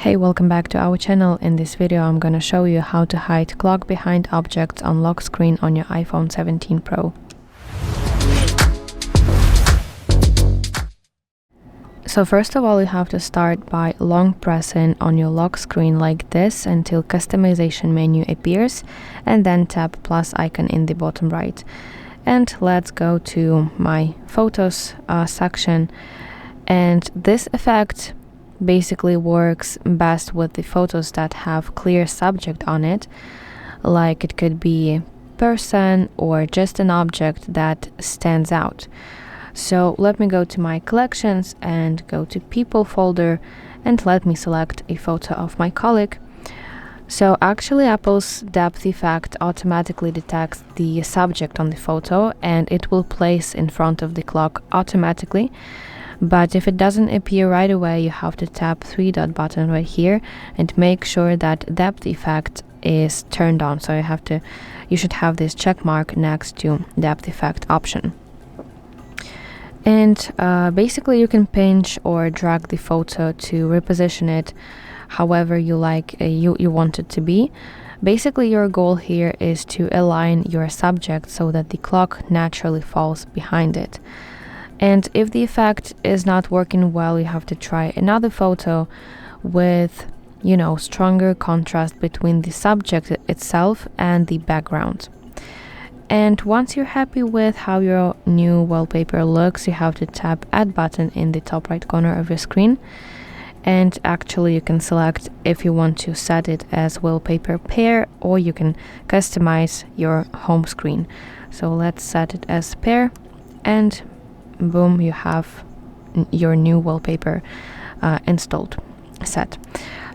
Hey, welcome back to our channel. In this video I'm gonna show you how to hide clock behind objects on lock screen on your iPhone 17 Pro. So first of all, you have to start by long pressing on your lock screen like this until customization menu appears, and then tap plus icon in the bottom right. And let's go to my photos section, and this effect basically works best with the photos that have clear subject on it, like it could be a person or just an object that stands out. So let me go to my collections and go to people folder, and let me select a photo of my colleague. So actually Apple's depth effect automatically detects the subject on the photo and it will place in front of the clock automatically. But if it doesn't appear right away, you have to tap three-dot button right here and make sure that depth effect is turned on. So you should have this check mark next to depth effect option. And basically you can pinch or drag the photo to reposition it however you want it to be. Basically your goal here is to align your subject so that the clock naturally falls behind it. And if the effect is not working well, you have to try another photo with, stronger contrast between the subject itself and the background. And once you're happy with how your new wallpaper looks, you have to tap Add button in the top right corner of your screen. And actually you can select if you want to set it as wallpaper pair, or you can customize your home screen. So let's set it as pair, and boom, you have your new wallpaper set.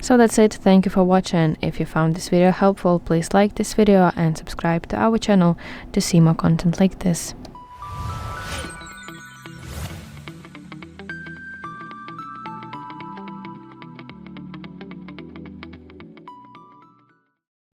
So that's it. Thank you for watching. If you found this video helpful, please like this video and subscribe to our channel to see more content like this.